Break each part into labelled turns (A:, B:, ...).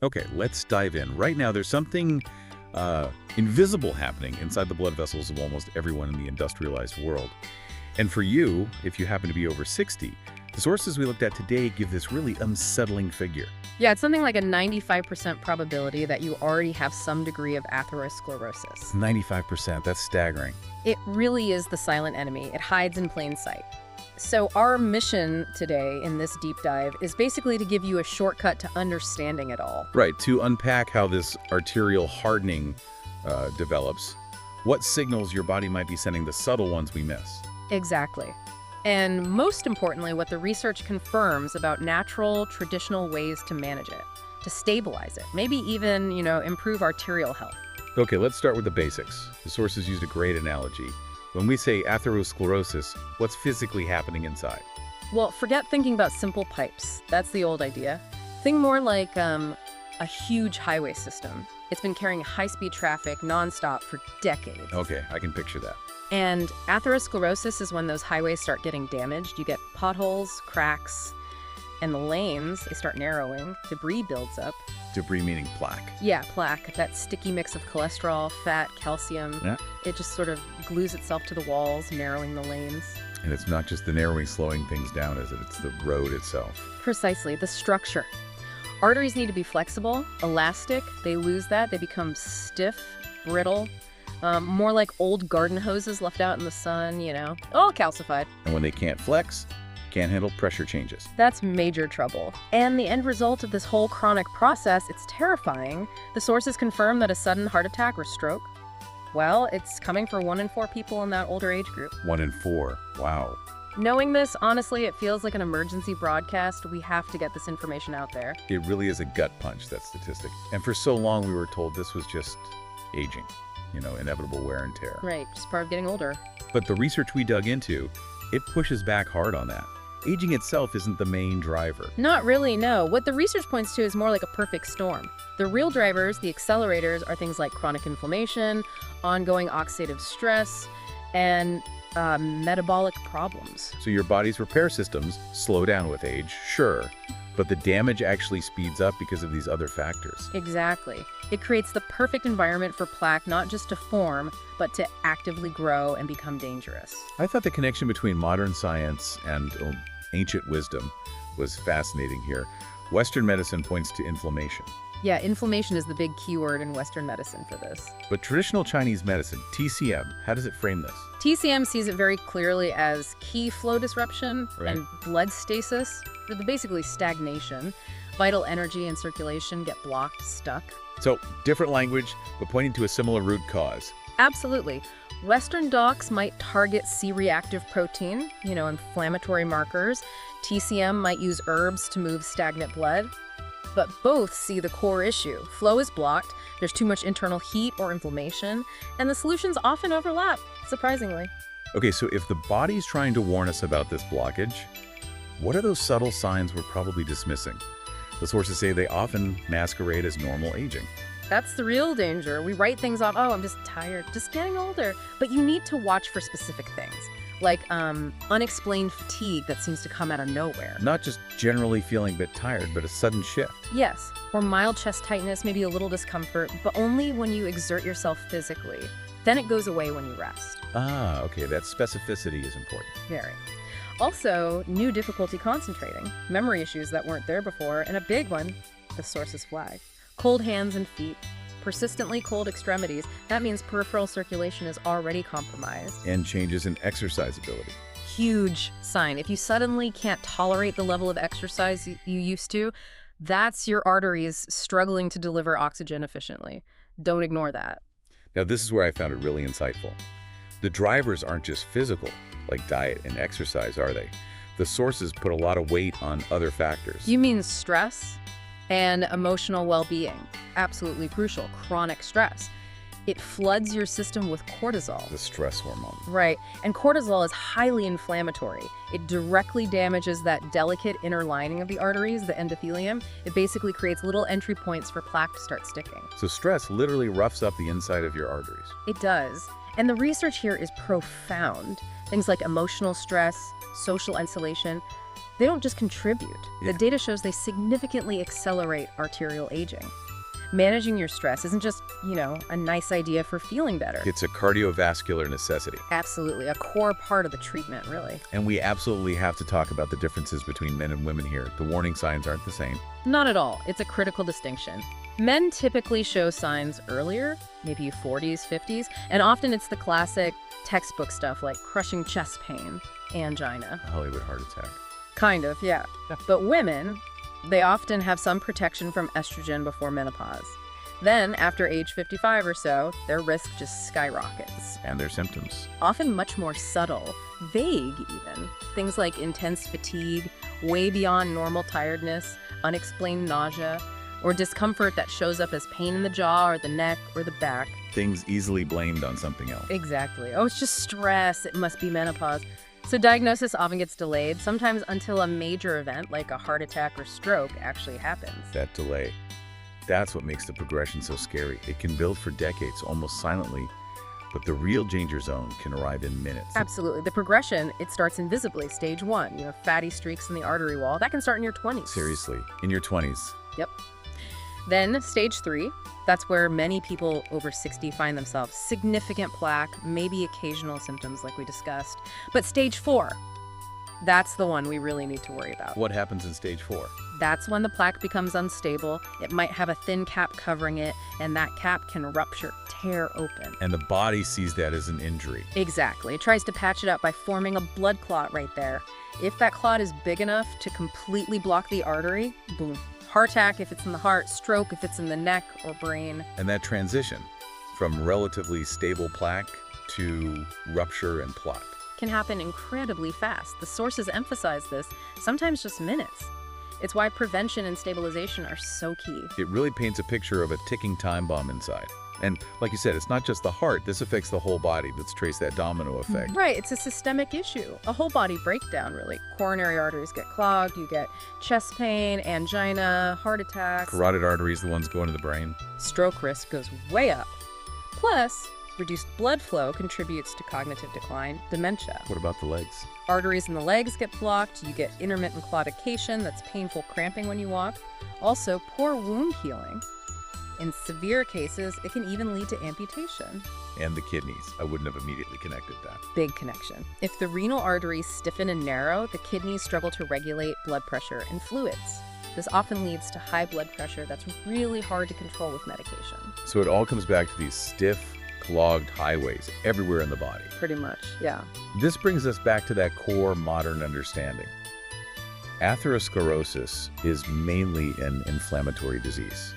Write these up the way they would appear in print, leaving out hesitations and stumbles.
A: Okay, let's dive in. Right now, there's something invisible happening inside the blood vessels of almost everyone in the industrialized world. And for you, if you happen to be over 60, the sources we looked at today give this really unsettling figure.
B: Yeah, it's something like a 95% probability that you already have some degree of atherosclerosis.
A: 95%, that's staggering.
B: It really is the silent enemy. It hides in plain sight. So our mission today in this deep dive is basically to give you a shortcut to understanding it all.
A: Right, to unpack how this arterial hardening develops, what signals your body might be sending, the subtle ones we miss.
B: Exactly. And most importantly, what the research confirms about natural, traditional ways to manage it, to stabilize it, maybe even, improve arterial health.
A: Okay, let's start with the basics. The sources used a great analogy. When we say atherosclerosis, what's physically happening inside?
B: Well, forget thinking about simple pipes. That's the old idea. Think more like a huge highway system. It's been carrying high-speed traffic nonstop for decades.
A: Okay, I can picture that.
B: And atherosclerosis is when those highways start getting damaged. You get potholes, cracks, and the lanes, they start narrowing. Debris builds up.
A: Debris meaning plaque.
B: Yeah, plaque, that sticky mix of cholesterol, fat, calcium.
A: Yeah.
B: It just sort of glues itself to the walls, narrowing the lanes.
A: And it's not just the narrowing slowing things down, is it? It's the road itself.
B: Precisely, the structure. Arteries need to be flexible, elastic. They lose that. They become stiff, brittle, more like old garden hoses left out in the sun, all calcified.
A: And when they can't flex, can't handle pressure changes.
B: That's major trouble. And the end result of this whole chronic process, it's terrifying. The sources confirm that a sudden heart attack or stroke, well, it's coming for 1 in 4 people in that older age group.
A: 1 in 4. Wow.
B: Knowing this, honestly, it feels like an emergency broadcast. We have to get this information out there.
A: It really is a gut punch, that statistic. And for so long, we were told this was just aging, inevitable wear and tear.
B: Right, just part of getting older.
A: But the research we dug into, it pushes back hard on that. Aging itself isn't the main driver.
B: Not really, no. What the research points to is more like a perfect storm. The real drivers, the accelerators, are things like chronic inflammation, ongoing oxidative stress, and metabolic problems.
A: So your body's repair systems slow down with age, sure, but the damage actually speeds up because of these other factors.
B: Exactly. It creates the perfect environment for plaque not just to form, but to actively grow and become dangerous.
A: I thought the connection between modern science and ancient wisdom was fascinating here. Western medicine points to inflammation.
B: Yeah, inflammation is the big keyword in Western medicine for this.
A: But traditional Chinese medicine, TCM, how does it frame this?
B: TCM sees it very clearly as key flow disruption and blood stasis, or basically stagnation. Vital energy and circulation get blocked, stuck.
A: So, different language, but pointing to a similar root cause.
B: Absolutely. Western docs might target C-reactive protein, inflammatory markers. TCM might use herbs to move stagnant blood. But both see the core issue. Flow is blocked, there's too much internal heat or inflammation, and the solutions often overlap, surprisingly.
A: Okay, so if the body's trying to warn us about this blockage, what are those subtle signs we're probably dismissing? The sources say they often masquerade as normal aging.
B: That's the real danger. We write things off, oh, I'm just tired, just getting older. But you need to watch for specific things, like unexplained fatigue that seems to come out of nowhere.
A: Not just generally feeling a bit tired, but a sudden shift.
B: Yes, or mild chest tightness, maybe a little discomfort, but only when you exert yourself physically. Then it goes away when you rest.
A: Ah, okay, that specificity is important.
B: Very. Also, new difficulty concentrating, memory issues that weren't there before, and a big one, the sources flag. Cold hands and feet, persistently cold extremities. That means peripheral circulation is already compromised.
A: And changes in exercise ability.
B: Huge sign. If you suddenly can't tolerate the level of exercise you used to, that's your arteries struggling to deliver oxygen efficiently. Don't ignore that.
A: Now, this is where I found it really insightful. The drivers aren't just physical, like diet and exercise, are they? The sources put a lot of weight on other factors.
B: You mean stress and emotional well-being? Absolutely crucial. Chronic stress. It floods your system with cortisol.
A: The stress hormone.
B: Right. And cortisol is highly inflammatory. It directly damages that delicate inner lining of the arteries, the endothelium. It basically creates little entry points for plaque to start sticking.
A: So stress literally roughs up the inside of your arteries.
B: It does. And the research here is profound. Things like emotional stress, social isolation, They don't just contribute.
A: Yeah.
B: The data shows they significantly accelerate arterial aging. Managing your stress isn't just, a nice idea for feeling better.
A: It's a cardiovascular necessity.
B: Absolutely, a core part of the treatment, really.
A: And we absolutely have to talk about the differences between men and women here. The warning signs aren't the same.
B: Not at all. It's a critical distinction. Men typically show signs earlier, maybe 40s, 50s, and often it's the classic textbook stuff like crushing chest pain, angina.
A: A Hollywood heart attack.
B: Kind of, yeah. But women, they often have some protection from estrogen before menopause. Then, after age 55 or so, their risk just skyrockets.
A: And their symptoms.
B: Often much more subtle, vague even. Things like intense fatigue, way beyond normal tiredness, unexplained nausea, or discomfort that shows up as pain in the jaw or the neck or the back.
A: Things easily blamed on something else.
B: Exactly. Oh, it's just stress. It must be menopause. So diagnosis often gets delayed, sometimes until a major event like a heart attack or stroke actually happens.
A: That delay. That's what makes the progression so scary. It can build for decades, almost silently, but the real danger zone can arrive in minutes.
B: Absolutely. The progression, it starts invisibly. Stage 1, fatty streaks in the artery wall. That can start in your 20s.
A: Seriously, in your 20s.
B: Yep. Then stage 3, that's where many people over 60 find themselves. Significant plaque, maybe occasional symptoms like we discussed. But stage 4, that's the one we really need to worry about.
A: What happens in stage 4?
B: That's when the plaque becomes unstable. It might have a thin cap covering it, and that cap can rupture, tear open.
A: And the body sees that as an injury.
B: Exactly. It tries to patch it up by forming a blood clot right there. If that clot is big enough to completely block the artery, boom. Heart attack if it's in the heart, stroke if it's in the neck or brain.
A: And that transition from relatively stable plaque to rupture and clot
B: Can happen incredibly fast. The sources emphasize this, sometimes just minutes. It's why prevention and stabilization are so key.
A: It really paints a picture of a ticking time bomb inside. And like you said, it's not just the heart. This affects the whole body. Let's trace that domino effect.
B: Right, it's a systemic issue, a whole body breakdown, really. Coronary arteries get clogged, you get chest pain, angina, heart attacks.
A: Carotid arteries, the ones going to the brain.
B: Stroke risk goes way up. Plus, reduced blood flow contributes to cognitive decline, dementia.
A: What about the legs?
B: Arteries in the legs get blocked, you get intermittent claudication, that's painful cramping when you walk. Also, poor wound healing. In severe cases, it can even lead to amputation.
A: And the kidneys. I wouldn't have immediately connected that.
B: Big connection. If the renal arteries stiffen and narrow, the kidneys struggle to regulate blood pressure and fluids. This often leads to high blood pressure that's really hard to control with medication.
A: So it all comes back to these stiff, clogged highways everywhere in the body.
B: Pretty much, yeah.
A: This brings us back to that core modern understanding. Atherosclerosis is mainly an inflammatory disease.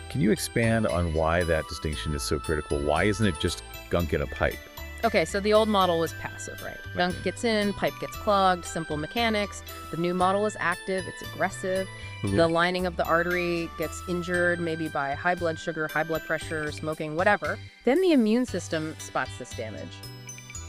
A: Can you expand on why that distinction is so critical? Why isn't it just gunk in a pipe?
B: Okay, so the old model was passive, right? Gunk gets in, pipe gets clogged, simple mechanics. The new model is active, it's aggressive. The lining of the artery gets injured, maybe by high blood sugar, high blood pressure, smoking, whatever. Then the immune system spots this damage.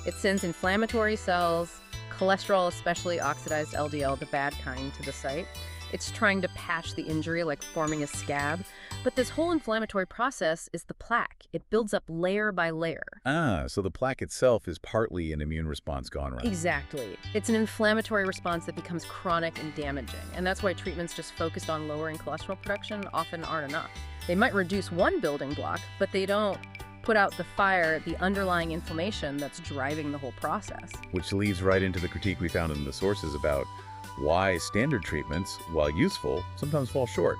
B: It sends inflammatory cells, cholesterol, especially oxidized LDL, the bad kind, to the site. It's trying to patch the injury, like forming a scab. But this whole inflammatory process is the plaque. It builds up layer by layer.
A: So the plaque itself is partly an immune response gone wrong.
B: Exactly. It's an inflammatory response that becomes chronic and damaging. And that's why treatments just focused on lowering cholesterol production often aren't enough. They might reduce one building block, but they don't put out the fire, the underlying inflammation that's driving the whole process.
A: Which leads right into the critique we found in the sources about why standard treatments, while useful, sometimes fall short.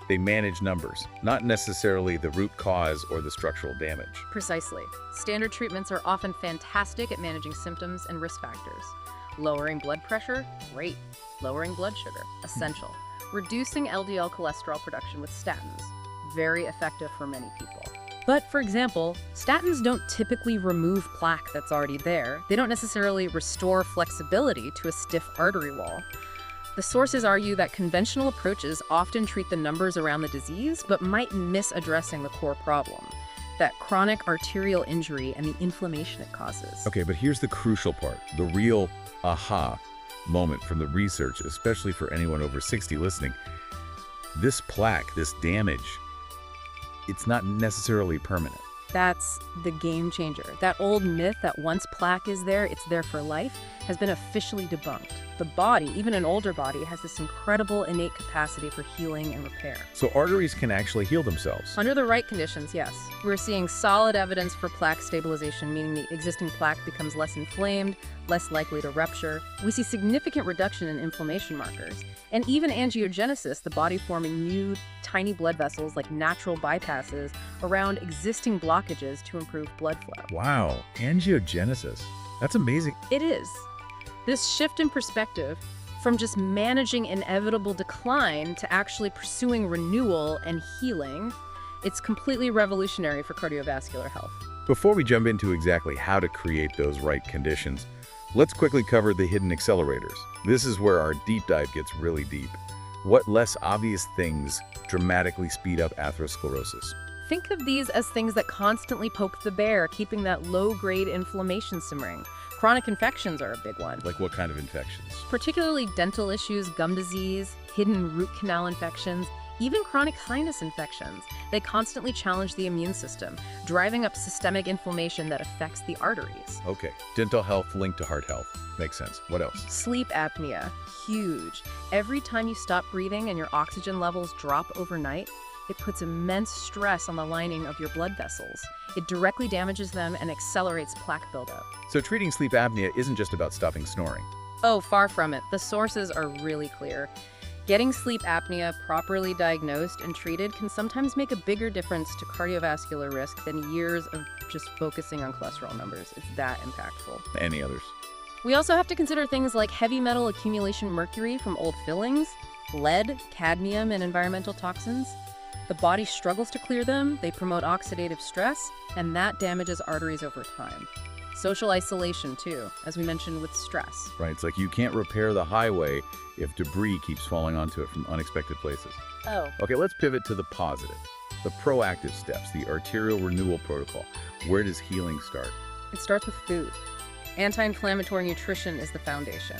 A: They manage numbers, not necessarily the root cause or the structural damage.
B: Precisely. Standard treatments are often fantastic at managing symptoms and risk factors. Lowering blood pressure? Great. Lowering blood sugar? Essential. Reducing LDL cholesterol production with statins? Very effective for many people. But, for example, statins don't typically remove plaque that's already there. They don't necessarily restore flexibility to a stiff artery wall. The sources argue that conventional approaches often treat the numbers around the disease, but might miss addressing the core problem, that chronic arterial injury and the inflammation it causes.
A: Okay, but here's the crucial part, the real aha moment from the research, especially for anyone over 60 listening. This plaque, this damage, it's not necessarily permanent.
B: That's the game changer. That old myth that once plaque is there, it's there for life, has been officially debunked. The body, even an older body, has this incredible innate capacity for healing and repair.
A: So arteries can actually heal themselves.
B: Under the right conditions, yes. We're seeing solid evidence for plaque stabilization, meaning the existing plaque becomes less inflamed, less likely to rupture. We see significant reduction in inflammation markers. And even angiogenesis, the body forming new tiny blood vessels like natural bypasses around existing blockages to improve blood flow.
A: Wow, angiogenesis. That's amazing.
B: It is. This shift in perspective from just managing inevitable decline to actually pursuing renewal and healing, it's completely revolutionary for cardiovascular health.
A: Before we jump into exactly how to create those right conditions, let's quickly cover the hidden accelerators. This is where our deep dive gets really deep. What less obvious things dramatically speed up atherosclerosis?
B: Think of these as things that constantly poke the bear, keeping that low-grade inflammation simmering. Chronic infections are a big one.
A: Like what kind of infections?
B: Particularly dental issues, gum disease, hidden root canal infections, even chronic sinus infections. They constantly challenge the immune system, driving up systemic inflammation that affects the arteries.
A: Okay, dental health linked to heart health. Makes sense. What else?
B: Sleep apnea, huge. Every time you stop breathing and your oxygen levels drop overnight, it puts immense stress on the lining of your blood vessels. It directly damages them and accelerates plaque buildup.
A: So treating sleep apnea isn't just about stopping snoring.
B: Oh, far from it. The sources are really clear. Getting sleep apnea properly diagnosed and treated can sometimes make a bigger difference to cardiovascular risk than years of just focusing on cholesterol numbers. It's that impactful.
A: Any others?
B: We also have to consider things like heavy metal accumulation mercury from old fillings, lead, cadmium, and environmental toxins. The body struggles to clear them, they promote oxidative stress, and that damages arteries over time. Social isolation, too, as we mentioned with stress.
A: Right, it's like you can't repair the highway if debris keeps falling onto it from unexpected places.
B: Oh.
A: Okay, let's pivot to the positive. The proactive steps, the arterial renewal protocol. Where does healing start?
B: It starts with food. Anti-inflammatory nutrition is the foundation.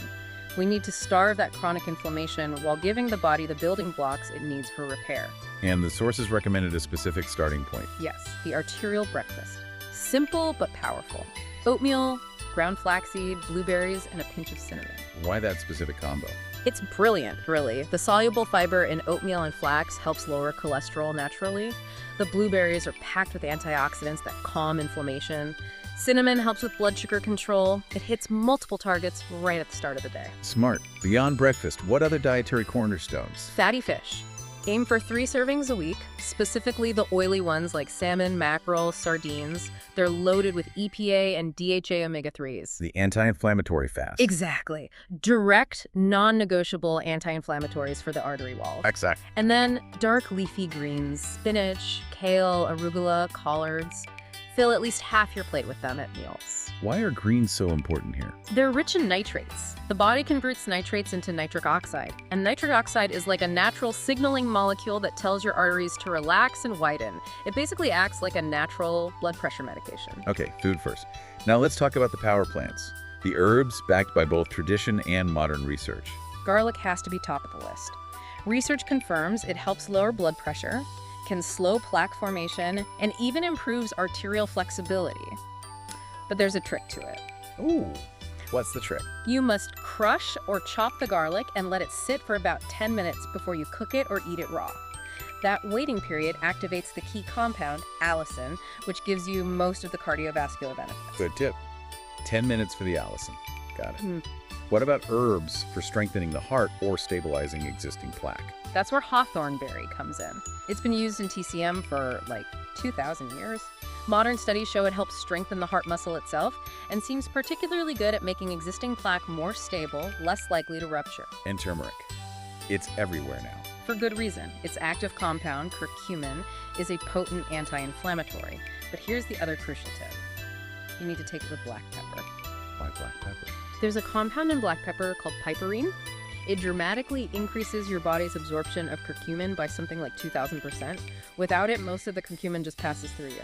B: We need to starve that chronic inflammation while giving the body the building blocks it needs for repair.
A: And the sources recommended a specific starting point.
B: Yes, the arterial breakfast. Simple but powerful. Oatmeal, ground flaxseed, blueberries, and a pinch of cinnamon.
A: Why that specific combo?
B: It's brilliant, really. The soluble fiber in oatmeal and flax helps lower cholesterol naturally. The blueberries are packed with antioxidants that calm inflammation. Cinnamon helps with blood sugar control. It hits multiple targets right at the start of the day.
A: Smart. Beyond breakfast, what other dietary cornerstones?
B: Fatty fish. Aim for 3 servings a week, specifically the oily ones like salmon, mackerel, sardines. They're loaded with EPA and DHA omega-3s.
A: The anti-inflammatory fast.
B: Exactly. Direct, non-negotiable anti-inflammatories for the artery walls.
A: Exact.
B: And then dark leafy greens, spinach, kale, arugula, collards. Fill at least half your plate with them at meals.
A: Why are greens so important here?
B: They're rich in nitrates. The body converts nitrates into nitric oxide, and nitric oxide is like a natural signaling molecule that tells your arteries to relax and widen. It basically acts like a natural blood pressure medication.
A: Okay, food first. Now let's talk about the power plants. The herbs backed by both tradition and modern research.
B: Garlic has to be top of the list. Research confirms it helps lower blood pressure, can slow plaque formation, and even improves arterial flexibility. But there's a trick to it.
A: Ooh, what's the trick?
B: You must crush or chop the garlic and let it sit for about 10 minutes before you cook it or eat it raw. That waiting period activates the key compound, allicin, which gives you most of the cardiovascular benefits.
A: Good tip. 10 minutes for the allicin. Got it. What about herbs for strengthening the heart or stabilizing existing plaque?
B: That's where hawthorn berry comes in. It's been used in TCM for like 2,000 years. Modern studies show it helps strengthen the heart muscle itself and seems particularly good at making existing plaque more stable, less likely to rupture.
A: And turmeric. It's everywhere now.
B: For good reason. Its active compound, curcumin, is a potent anti-inflammatory. But here's the other crucial tip. You need to take it with black pepper.
A: Why black pepper?
B: There's a compound in black pepper called piperine. It dramatically increases your body's absorption of curcumin by something like 2,000%. Without it, most of the curcumin just passes through you.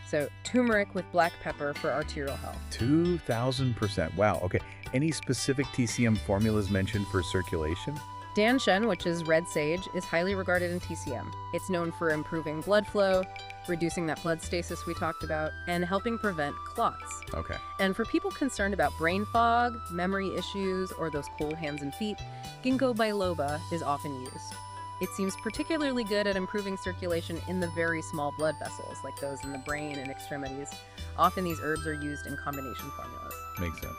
B: So turmeric with black pepper for arterial health.
A: 2,000%. Wow. Okay. Any specific TCM formulas mentioned for circulation?
B: Danshen, which is red sage, is highly regarded in TCM. It's known for improving blood flow, reducing that blood stasis we talked about, and helping prevent clots.
A: Okay.
B: And for people concerned about brain fog, memory issues, or those cold hands and feet, ginkgo biloba is often used. It seems particularly good at improving circulation in the very small blood vessels, like those in the brain and extremities. Often these herbs are used in combination formulas.
A: Makes sense.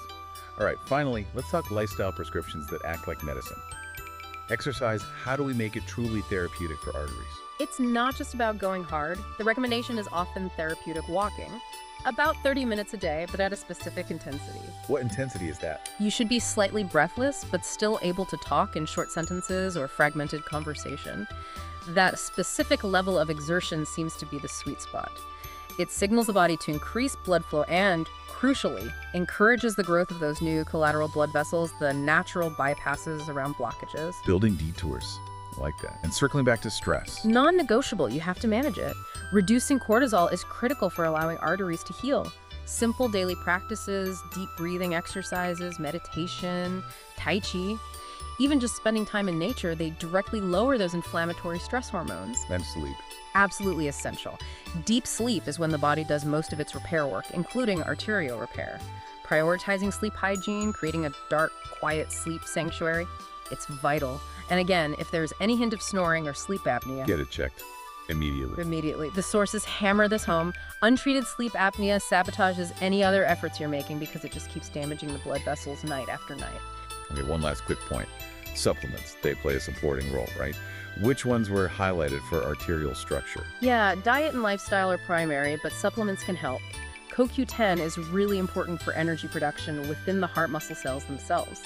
A: All right, finally, let's talk lifestyle prescriptions that act like medicine. Exercise, how do we make it truly therapeutic for arteries?
B: It's not just about going hard. The recommendation is often therapeutic walking. About 30 minutes a day, but at a specific intensity.
A: What intensity is that?
B: You should be slightly breathless, but still able to talk in short sentences or fragmented conversation. That specific level of exertion seems to be the sweet spot. It signals the body to increase blood flow and, crucially, encourages the growth of those new collateral blood vessels, the natural bypasses around blockages.
A: Building detours. I like that. And circling back to stress.
B: Non-negotiable, you have to manage it. Reducing cortisol is critical for allowing arteries to heal. Simple daily practices, deep breathing exercises, meditation, Tai Chi, even just spending time in nature, they directly lower those inflammatory stress hormones.
A: And sleep.
B: Absolutely essential. Deep sleep is when the body does most of its repair work, including arterial repair. Prioritizing sleep hygiene, creating a dark, quiet sleep sanctuary, it's vital. And again, if there's any hint of snoring or sleep apnea,
A: Get it checked. Immediately.
B: immediately. The sources hammer this home. Untreated sleep apnea sabotages any other efforts you're making because it just keeps damaging the blood vessels night after night.
A: Okay, one last quick point. Supplements, they play a supporting role, right? Which ones were highlighted for arterial structure?
B: Yeah, diet and lifestyle are primary, but supplements can help. CoQ10 is really important for energy production within the heart muscle cells themselves.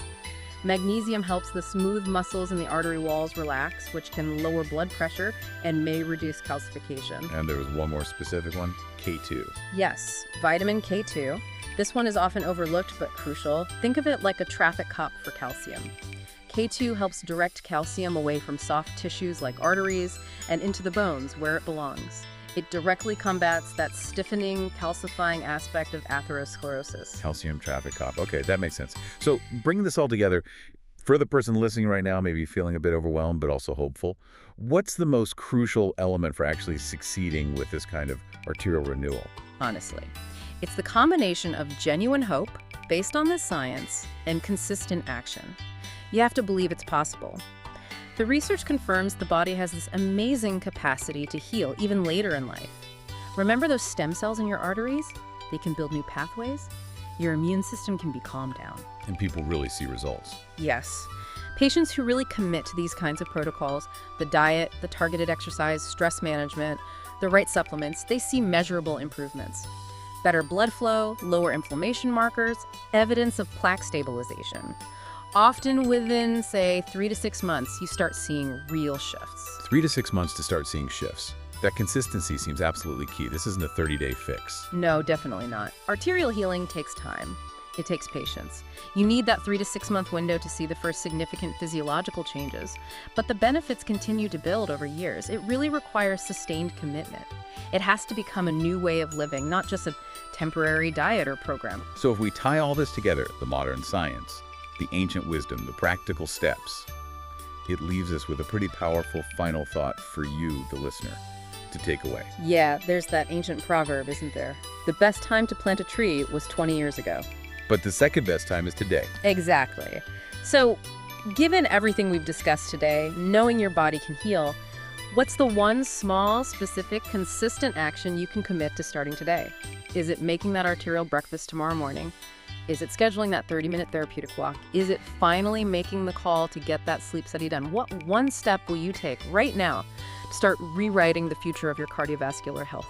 B: Magnesium helps the smooth muscles in the artery walls relax, which can lower blood pressure and may reduce calcification.
A: And there was one more specific one, K2.
B: Yes, vitamin K2. This one is often overlooked but crucial. Think of it like a traffic cop for calcium. K2 helps direct calcium away from soft tissues like arteries and into the bones where it belongs. It directly combats that stiffening, calcifying aspect of atherosclerosis.
A: Calcium traffic cop. Okay, that makes sense. So bringing this all together, for the person listening right now, maybe feeling a bit overwhelmed but also hopeful, what's the most crucial element for actually succeeding with this kind of arterial renewal?
B: Honestly, it's the combination of genuine hope, based on the science, and consistent action. You have to believe it's possible. The research confirms the body has this amazing capacity to heal even later in life. Remember those stem cells in your arteries? They can build new pathways. Your immune system can be calmed down.
A: And people really see results.
B: Yes. Patients who really commit to these kinds of protocols, the diet, the targeted exercise, stress management, the right supplements, they see measurable improvements. Better blood flow, lower inflammation markers, evidence of plaque stabilization. Often within, say, 3 to 6 months, you start seeing real shifts.
A: 3 to 6 months to start seeing shifts. That consistency seems absolutely key. This isn't a 30-day fix.
B: No, definitely not. Arterial healing takes time. It takes patience. You need that 3 to 6 month window to see the first significant physiological changes. But the benefits continue to build over years. It really requires sustained commitment. It has to become a new way of living, not just a temporary diet or program.
A: So if we tie all this together, the modern science, the ancient wisdom, the practical steps, it leaves us with a pretty powerful final thought for you, the listener, to take away.
B: Yeah, there's that ancient proverb, isn't there? The best time to plant a tree was 20 years ago.
A: But the second best time is today.
B: Exactly. So, given everything we've discussed today, knowing your body can heal, what's the one small, specific, consistent action you can commit to starting today? Is it making that arterial breakfast tomorrow morning? Is it scheduling that 30-minute therapeutic walk? Is it finally making the call to get that sleep study done? What one step will you take right now to start rewriting the future of your cardiovascular health?